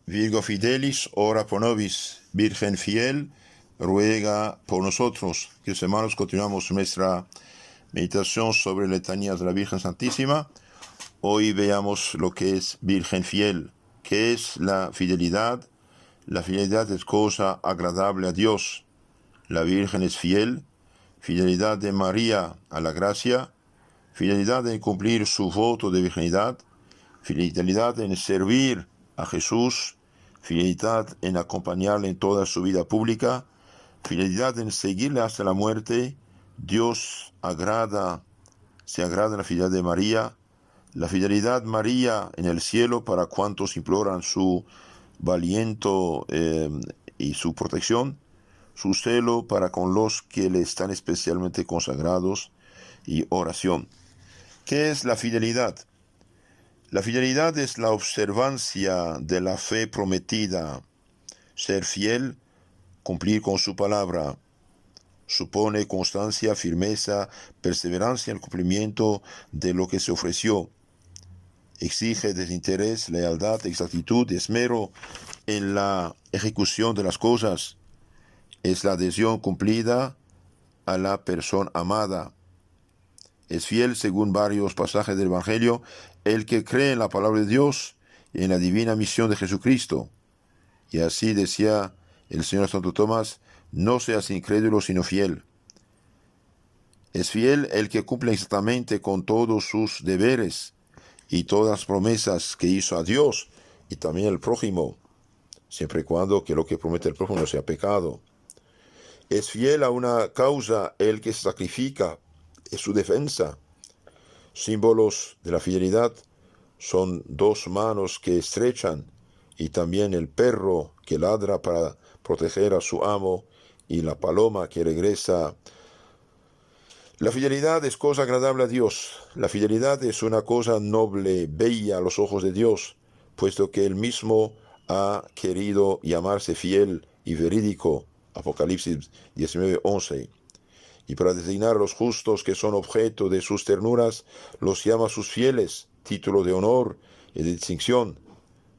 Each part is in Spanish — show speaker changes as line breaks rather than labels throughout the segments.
Virgo Fidelis, ora pro nobis. Virgen fiel, ruega por nosotros. Queridos hermanos, continuamos nuestra meditación sobre letanías de la Virgen Santísima. Hoy veamos lo que es Virgen fiel. ¿Qué es la fidelidad? La fidelidad es cosa agradable a Dios. La Virgen es fiel. Fidelidad de María a la gracia. Fidelidad en cumplir su voto de virginidad. Fidelidad en servir a Jesús. Fidelidad en acompañarle en toda su vida pública. Fidelidad en seguirle hasta la muerte. Dios se agrada en la fidelidad de María. La fidelidad María en el cielo para cuantos imploran su aliento y su protección. Su celo para con los que le están especialmente consagrados y oración. ¿Qué es la fidelidad? La fidelidad es la observancia de la fe prometida. Ser fiel, cumplir con su palabra. Supone constancia, firmeza, perseverancia en el cumplimiento de lo que se ofreció. Exige desinterés, lealtad, exactitud, esmero en la ejecución de las cosas. Es la adhesión cumplida a la persona amada. Es fiel, según varios pasajes del Evangelio, el que cree en la palabra de Dios y en la divina misión de Jesucristo. Y así decía el Señor Santo Tomás: no seas incrédulo sino fiel. Es fiel el que cumple exactamente con todos sus deberes y todas las promesas que hizo a Dios y también al prójimo, siempre y cuando que lo que promete el prójimo no sea pecado. Es fiel a una causa el que se sacrifica en su defensa. Símbolos de la fidelidad son dos manos que estrechan y también el perro que ladra para proteger a su amo y la paloma que regresa. La fidelidad es cosa agradable a Dios. La fidelidad es una cosa noble, bella a los ojos de Dios, puesto que Él mismo ha querido llamarse fiel y verídico. Apocalipsis 19:11. Y para designar a los justos que son objeto de sus ternuras, los llama sus fieles, título de honor y de distinción.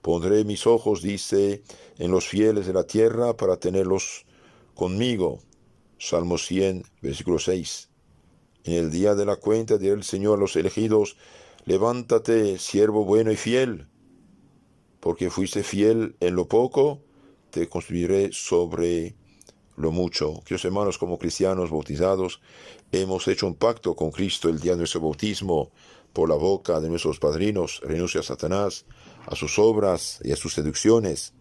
Pondré mis ojos, dice, en los fieles de la tierra para tenerlos conmigo. Salmo 100, versículo 6. En el día de la cuenta dirá el Señor a los elegidos: levántate, siervo bueno y fiel, porque fuiste fiel en lo poco, te constituiré sobre lo mucho. Queridos hermanos, como cristianos bautizados, hemos hecho un pacto con Cristo el día de nuestro bautismo. Por la boca de nuestros padrinos renuncia a Satanás, a sus obras y a sus seducciones.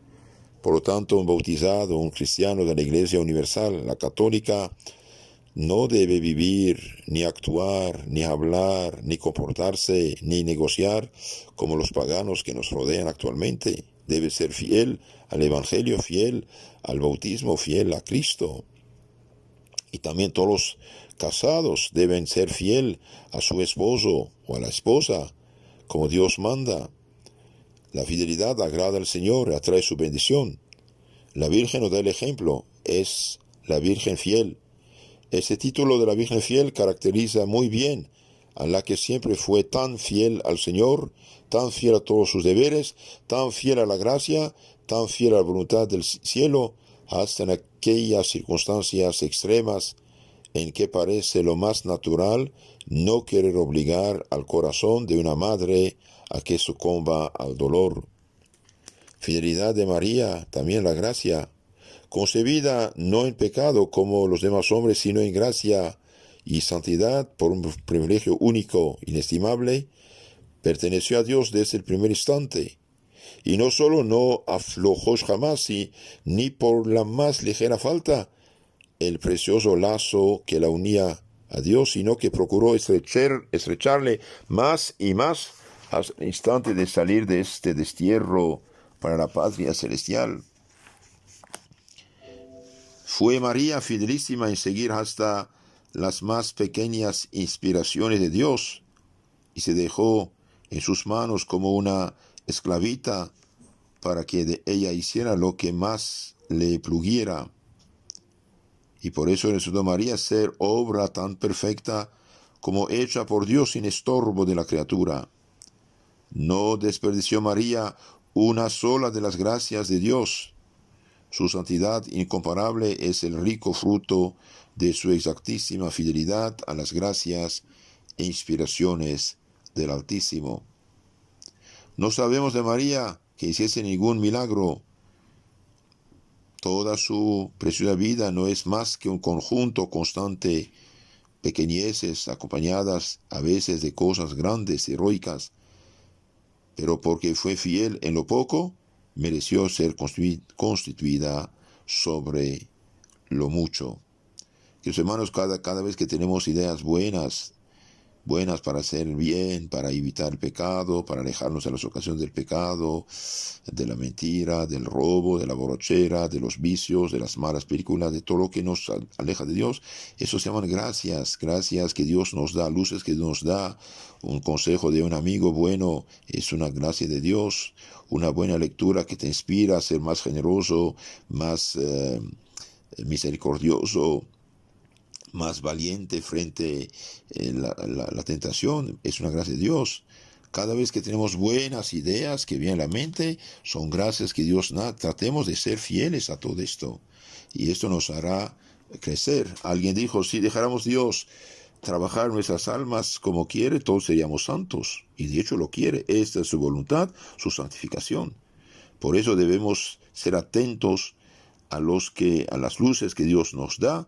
Por lo tanto, un bautizado, un cristiano de la Iglesia Universal, la católica, no debe vivir, ni actuar, ni hablar, ni comportarse, ni negociar como los paganos que nos rodean actualmente. Debe ser fiel al Evangelio, fiel al bautismo, fiel a Cristo. Y también todos los casados deben ser fiel a su esposo o a la esposa, como Dios manda. La fidelidad agrada al Señor, atrae su bendición. La Virgen nos da el ejemplo, es la Virgen fiel. Este título de la Virgen fiel caracteriza muy bien a la que siempre fue tan fiel al Señor, tan fiel a todos sus deberes, tan fiel a la gracia, tan fiel a la voluntad del cielo, hasta en aquellas circunstancias extremas en que parece lo más natural no querer obligar al corazón de una madre a que sucumba al dolor. Fidelidad de María, también la gracia, concebida no en pecado como los demás hombres, sino en gracia y santidad por un privilegio único, inestimable, perteneció a Dios desde el primer instante. Y no solo no aflojó jamás, ni por la más ligera falta, el precioso lazo que la unía a Dios, sino que procuró estrecharle más y más hasta el instante de salir de este destierro para la patria celestial. Fue María fidelísima en seguir hasta las más pequeñas inspiraciones de Dios y se dejó en sus manos como una esclavita para que de ella hiciera lo que más le pluguiera. Y por eso resultó María ser obra tan perfecta como hecha por Dios sin estorbo de la criatura. No desperdició María una sola de las gracias de Dios. Su santidad incomparable es el rico fruto de su exactísima fidelidad a las gracias e inspiraciones del Altísimo. No sabemos de María que hiciese ningún milagro. Toda su preciosa vida no es más que un conjunto constante, pequeñeces acompañadas a veces de cosas grandes, heroicas, pero porque fue fiel en lo poco, mereció ser constituida sobre lo mucho. Que los hermanos, cada vez que tenemos ideas buenas para hacer bien, para evitar el pecado, para alejarnos de las ocasiones del pecado, de la mentira, del robo, de la borrachera, de los vicios, de las malas películas, de todo lo que nos aleja de Dios. Eso se llaman gracias que Dios nos da, luces que Dios nos da. Un consejo de un amigo bueno es una gracia de Dios. Una buena lectura que te inspira a ser más generoso, más misericordioso, más valiente frente a la tentación, es una gracia de Dios. Cada vez que tenemos buenas ideas que vienen a la mente, son gracias que Dios da. Tratemos de ser fieles a todo esto, y esto nos hará crecer. Alguien dijo, si dejáramos Dios trabajar nuestras almas como quiere, todos seríamos santos, y de hecho lo quiere. Esta es su voluntad, su santificación. Por eso debemos ser atentos a las luces que Dios nos da,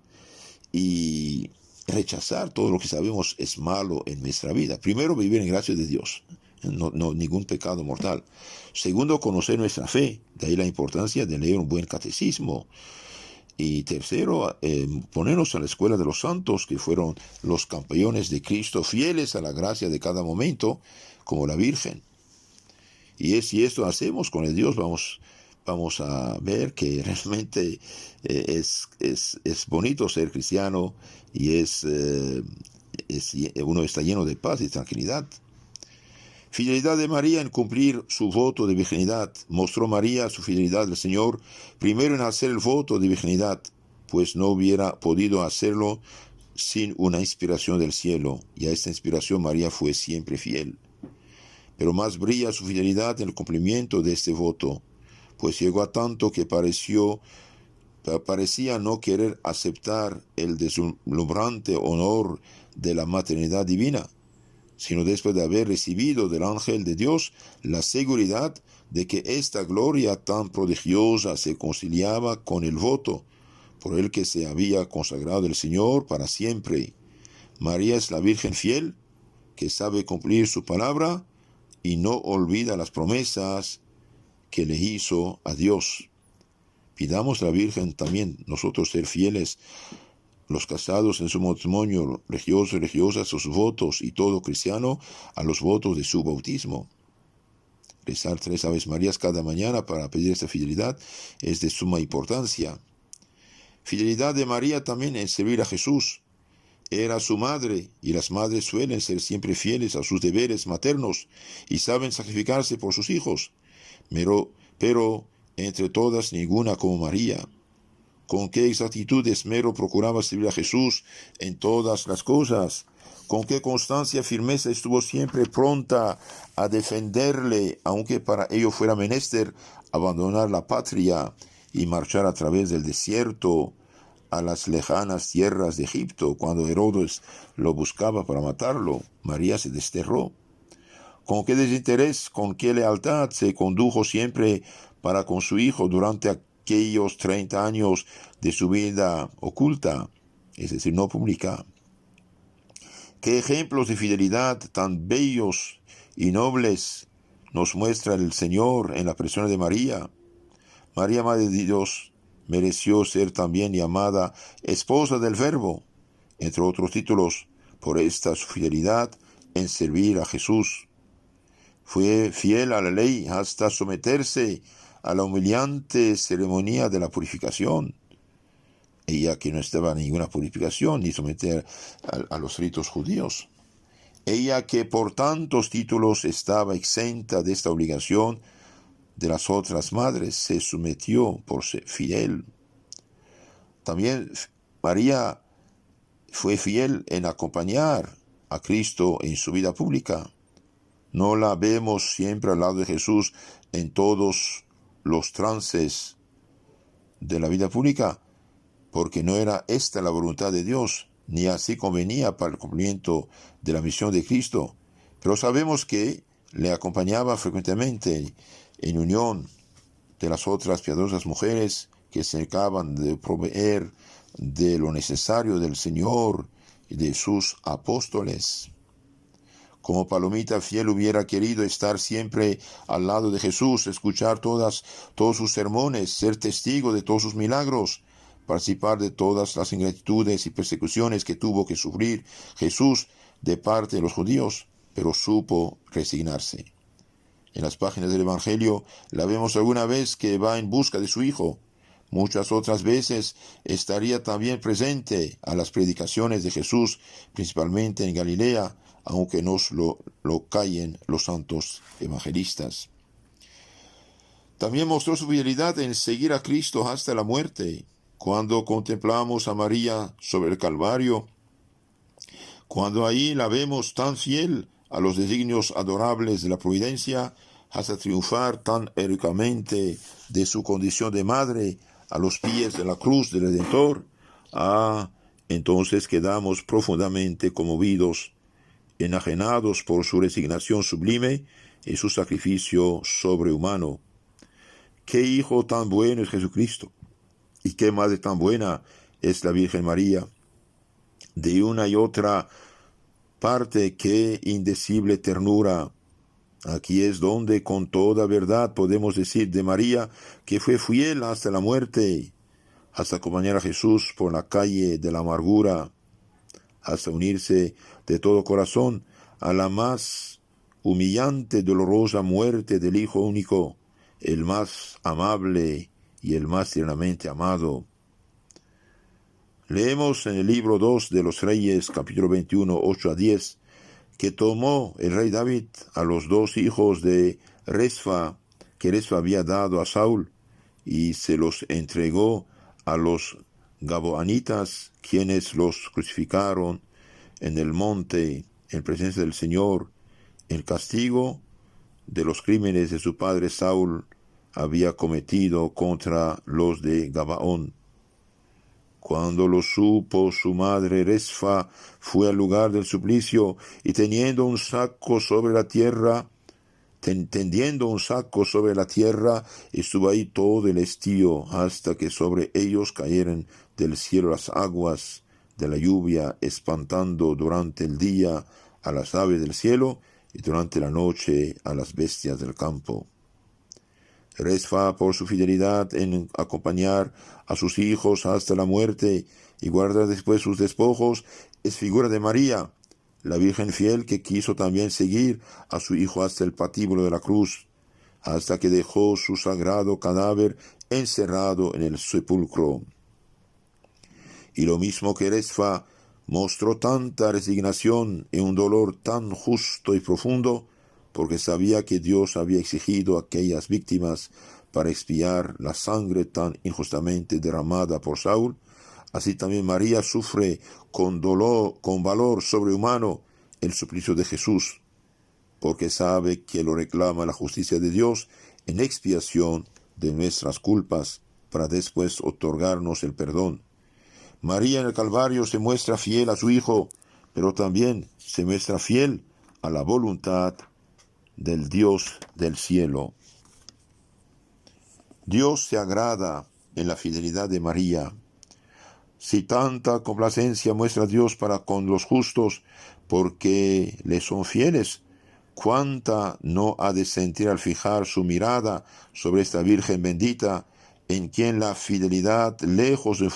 y rechazar todo lo que sabemos es malo en nuestra vida. Primero, vivir en gracia de Dios, no ningún pecado mortal. Segundo, conocer nuestra fe, de ahí la importancia de leer un buen catecismo. Y tercero, ponernos a la escuela de los santos, que fueron los campeones de Cristo, fieles a la gracia de cada momento, como la Virgen. Y si esto hacemos con el Dios, vamos a ver que realmente es bonito ser cristiano, y uno está lleno de paz y tranquilidad. Fidelidad de María en cumplir su voto de virginidad. Mostró María su fidelidad al Señor primero en hacer el voto de virginidad, pues no hubiera podido hacerlo sin una inspiración del cielo, y a esta inspiración María fue siempre fiel. Pero más brilla su fidelidad en el cumplimiento de este voto, pues llegó a tanto que parecía no querer aceptar el deslumbrante honor de la maternidad divina, sino después de haber recibido del ángel de Dios la seguridad de que esta gloria tan prodigiosa se conciliaba con el voto por el que se había consagrado el Señor para siempre. María es la Virgen fiel, que sabe cumplir su palabra y no olvida las promesas que le hizo a Dios. Pidamos a la Virgen también nosotros ser fieles, los casados en su matrimonio, religiosos y religiosas, sus votos, y todo cristiano a los votos de su bautismo. Rezar 3 Aves Marías cada mañana para pedir esta fidelidad es de suma importancia. Fidelidad de María también en servir a Jesús. Era su madre, y las madres suelen ser siempre fieles a sus deberes maternos y saben sacrificarse por sus hijos. Pero entre todas ninguna como María. Con qué exactitud y esmero procuraba servir a Jesús en todas las cosas. Con qué constancia y firmeza estuvo siempre pronta a defenderle, aunque para ello fuera menester abandonar la patria y marchar a través del desierto a las lejanas tierras de Egipto. Cuando Herodes lo buscaba para matarlo, María se desterró. Con qué desinterés, con qué lealtad se condujo siempre para con su hijo durante aquellos 30 años de su vida oculta, es decir, no pública. Qué ejemplos de fidelidad tan bellos y nobles nos muestra el Señor en la persona de María. María, Madre de Dios, mereció ser también llamada esposa del Verbo, entre otros títulos, por esta su fidelidad en servir a Jesús. Fue fiel a la ley hasta someterse a la humillante ceremonia de la purificación. Ella que no estaba en ninguna purificación ni someter a los ritos judíos. Ella que por tantos títulos estaba exenta de esta obligación de las otras madres, se sometió por ser fiel. También María fue fiel en acompañar a Cristo en su vida pública. no la vemos siempre al lado de Jesús en todos los trances de la vida pública, porque no era esta la voluntad de Dios, ni así convenía para el cumplimiento de la misión de Cristo. Pero sabemos que le acompañaba frecuentemente en unión de las otras piadosas mujeres que se encargaban de proveer de lo necesario del Señor y de sus apóstoles. Como palomita fiel hubiera querido estar siempre al lado de Jesús, escuchar todos sus sermones, ser testigo de todos sus milagros, participar de todas las ingratitudes y persecuciones que tuvo que sufrir Jesús de parte de los judíos, pero supo resignarse. En las páginas del Evangelio la vemos alguna vez que va en busca de su Hijo. Muchas otras veces estaría también presente a las predicaciones de Jesús, principalmente en Galilea, aunque nos lo callen los santos evangelistas. También mostró su fidelidad en seguir a Cristo hasta la muerte. Cuando contemplamos a María sobre el Calvario, cuando ahí la vemos tan fiel a los designios adorables de la providencia, hasta triunfar tan heroicamente de su condición de madre a los pies de la cruz del Redentor, entonces quedamos profundamente conmovidos, enajenados por su resignación sublime y su sacrificio sobrehumano. ¡Qué hijo tan bueno es Jesucristo! Y qué madre tan buena es la Virgen María. De una y otra parte, qué indecible ternura. Aquí es donde con toda verdad podemos decir de María que fue fiel hasta la muerte, hasta acompañar a Jesús por la calle de la amargura, hasta unirse de todo corazón a la más humillante, dolorosa muerte del Hijo único, el más amable y el más tiernamente amado. Leemos en el libro 2 de los Reyes, capítulo 21, 8 a 10, que tomó el rey David a los 2 hijos de Resfa, que Resfa había dado a Saúl, y se los entregó a los gabaonitas, quienes los crucificaron en el monte, en presencia del Señor, en castigo de los crímenes de su padre Saúl había cometido contra los de Gabaón. Cuando lo supo su madre Resfa, fue al lugar del suplicio, y tendiendo un saco sobre la tierra, estuvo ahí todo el estío, hasta que sobre ellos cayeran del cielo las aguas de la lluvia, espantando durante el día a las aves del cielo, y durante la noche a las bestias del campo. Resfa, por su fidelidad en acompañar a sus hijos hasta la muerte y guardar después sus despojos, es figura de María, la Virgen fiel que quiso también seguir a su hijo hasta el patíbulo de la cruz, hasta que dejó su sagrado cadáver encerrado en el sepulcro. Y lo mismo que Resfa mostró tanta resignación y un dolor tan justo y profundo, porque sabía que Dios había exigido aquellas víctimas para expiar la sangre tan injustamente derramada por Saúl, así también María sufre con valor sobrehumano el suplicio de Jesús, porque sabe que lo reclama la justicia de Dios en expiación de nuestras culpas, para después otorgarnos el perdón. María en el Calvario se muestra fiel a su Hijo, pero también se muestra fiel a la voluntad del Dios del cielo. Dios se agrada en la fidelidad de María. Si tanta complacencia muestra Dios para con los justos, porque le son fieles, ¿cuánta no ha de sentir al fijar su mirada sobre esta Virgen bendita, en quien la fidelidad, lejos de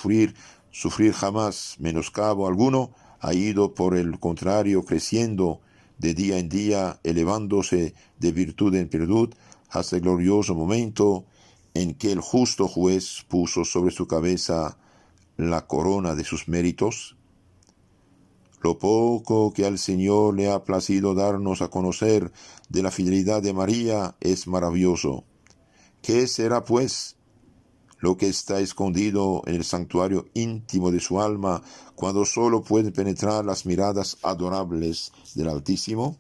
sufrir jamás menoscabo alguno, ha ido por el contrario creciendo de día en día, elevándose de virtud en virtud, hasta el glorioso momento en que el justo juez puso sobre su cabeza la corona de sus méritos? Lo poco que al Señor le ha placido darnos a conocer de la fidelidad de María es maravilloso. ¿Qué será, pues, lo que está escondido en el santuario íntimo de su alma, cuando solo pueden penetrar las miradas adorables del Altísimo?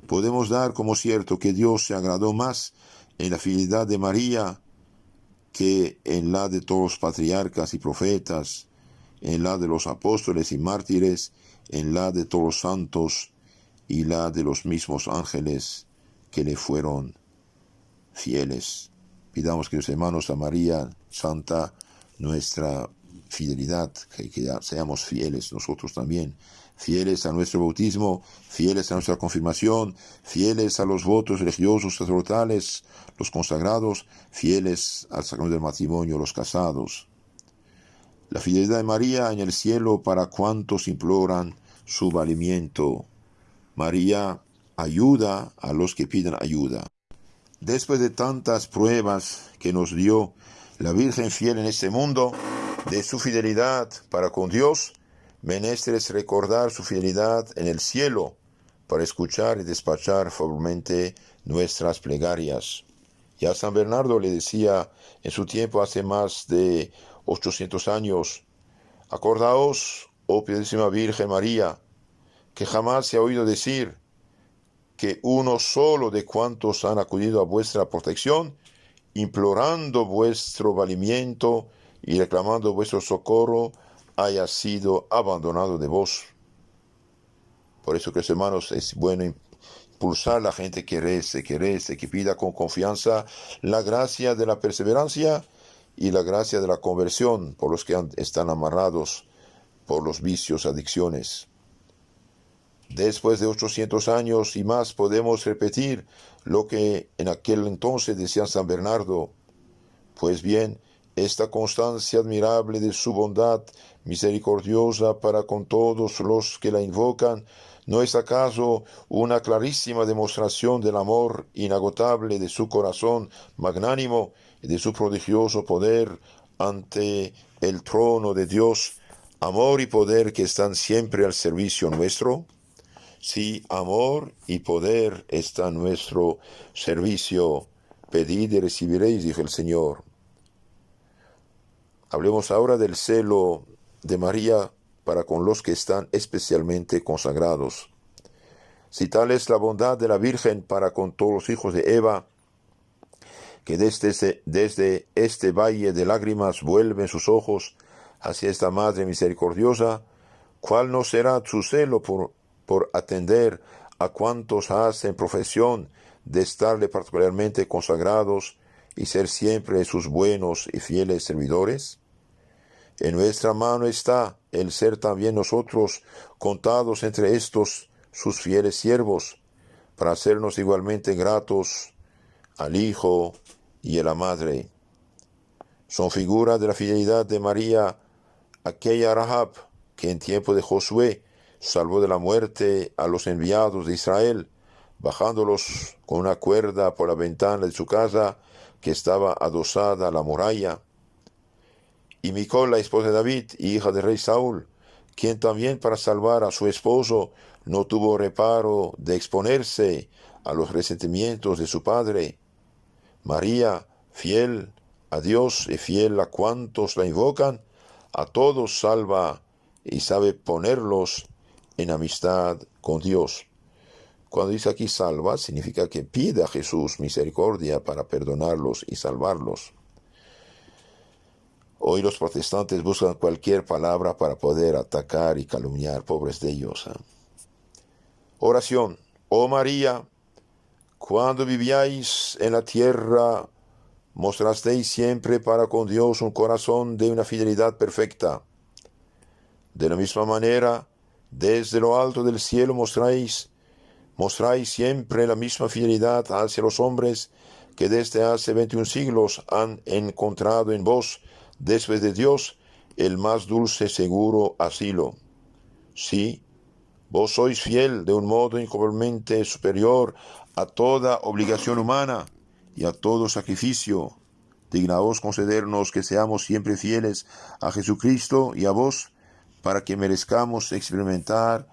podemos dar como cierto que Dios se agradó más en la fidelidad de María que en la de todos los patriarcas y profetas, en la de los apóstoles y mártires, en la de todos los santos y la de los mismos ángeles que le fueron fieles. Pidamos, queridos hermanos, a María Santa nuestra fidelidad, que seamos fieles nosotros también, fieles a nuestro bautismo, fieles a nuestra confirmación, fieles a los votos religiosos sacerdotales, los consagrados, fieles al sacramento del matrimonio, los casados. La fidelidad de María en el cielo para cuantos imploran su valimiento. María ayuda a los que piden ayuda. Después de tantas pruebas que nos dio la Virgen fiel en este mundo, de su fidelidad para con Dios, menester es recordar su fidelidad en el cielo, para escuchar y despachar favorablemente nuestras plegarias. Ya San Bernardo le decía en su tiempo, hace más de 800 años, acordaos, oh piadosísima Virgen María, que jamás se ha oído decir que uno solo de cuantos han acudido a vuestra protección, implorando vuestro valimiento y reclamando vuestro socorro, haya sido abandonado de vos. Por eso, que hermanos, es bueno impulsar a la gente que rece, que pida con confianza la gracia de la perseverancia y la gracia de la conversión por los que están amarrados por los vicios, adicciones. Después de 800 años y más podemos repetir lo que en aquel entonces decía San Bernardo. Pues bien, esta constancia admirable de su bondad misericordiosa para con todos los que la invocan, ¿no es acaso una clarísima demostración del amor inagotable de su corazón magnánimo y de su prodigioso poder ante el trono de Dios, amor y poder que están siempre al servicio nuestro? Sí, amor y poder está a nuestro servicio. Pedid y recibiréis, dijo el Señor. Hablemos ahora del celo de María para con los que están especialmente consagrados. Si tal es la bondad de la Virgen para con todos los hijos de Eva, que desde este valle de lágrimas vuelven sus ojos hacia esta Madre misericordiosa, ¿cuál no será su celo por atender a cuantos hacen profesión de estarle particularmente consagrados y ser siempre sus buenos y fieles servidores? En nuestra mano está el ser también nosotros contados entre estos sus fieles siervos, para hacernos igualmente gratos al Hijo y a la Madre. Son figuras de la fidelidad de María aquella Rahab que en tiempo de Josué salvó de la muerte a los enviados de Israel, bajándolos con una cuerda por la ventana de su casa que estaba adosada a la muralla. Y Micol, la esposa de David, hija del rey Saúl, quien también para salvar a su esposo no tuvo reparo de exponerse a los resentimientos de su padre. María, fiel a Dios y fiel a cuantos la invocan, a todos salva y sabe ponerlos en amistad con Dios. Cuando dice aquí salva, significa que pide a Jesús misericordia para perdonarlos y salvarlos. Hoy los protestantes buscan cualquier palabra para poder atacar y calumniar, pobres de ellos. Oración. Oh María, cuando vivíais en la tierra, mostrasteis siempre para con Dios un corazón de una fidelidad perfecta. De la misma manera, desde lo alto del cielo mostráis siempre la misma fidelidad hacia los hombres que desde hace 21 siglos han encontrado en vos, después de Dios, el más dulce seguro asilo. Sí, vos sois fiel de un modo incomparablemente superior a toda obligación humana y a todo sacrificio. Dignaos concedernos que seamos siempre fieles a Jesucristo y a vos, para que merezcamos experimentar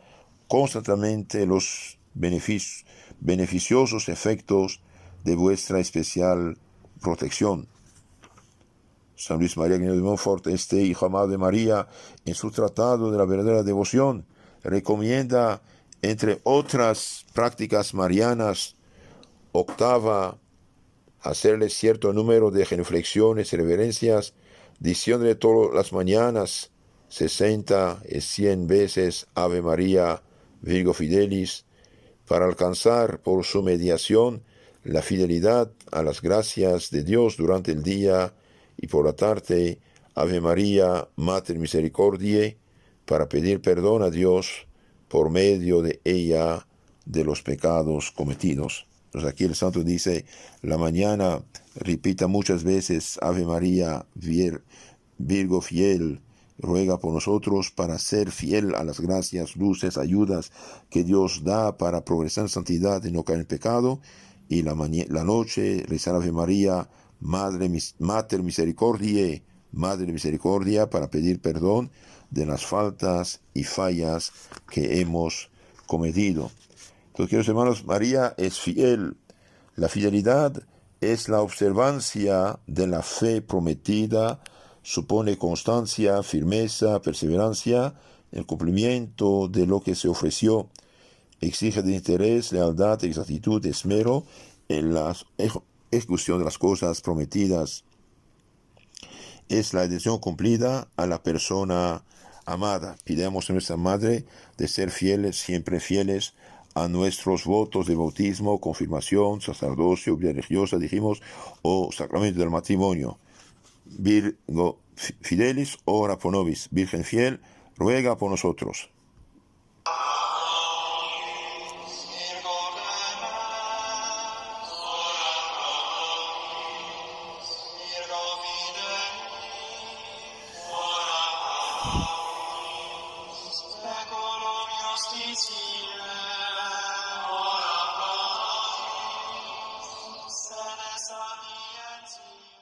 constantemente los beneficiosos efectos de vuestra especial protección. San Luis María Griñón de Montfort, este hijo amado de María, en su tratado de la verdadera devoción, recomienda Entre otras prácticas marianas, octava, hacerle cierto número de genuflexiones y reverencias, diciéndole todas las mañanas 60 y 100 veces Ave María, Virgo Fidelis, para alcanzar por su mediación la fidelidad a las gracias de Dios durante el día, y por la tarde Ave María, Mater Misericordiae, para pedir perdón a Dios por medio de ella de los pecados cometidos. Entonces aquí el santo dice, la mañana repita muchas veces Ave María, Virgo fiel, ruega por nosotros para ser fiel a las gracias, luces, ayudas que Dios da para progresar en santidad y no caer en pecado. Y la noche rezar Ave María, Mater Misericordiae, Madre de Misericordia, para pedir perdón de las faltas y fallas que hemos cometido. Entonces, queridos hermanos, María es fiel. La fidelidad es la observancia de la fe prometida, supone constancia, firmeza, perseverancia, el cumplimiento de lo que se ofreció, exige de interés, lealtad, exactitud, esmero en la ejecución de las cosas prometidas. Es la adhesión cumplida a la persona amada. Pidamos a nuestra Madre de ser fieles, siempre fieles a nuestros votos de bautismo, confirmación, sacerdocio, vida religiosa, dijimos, o sacramento del matrimonio. Virgo Fidelis, ora pro nobis. Virgen fiel, ruega por nosotros.
Ora pro nobis, senes sapientiae.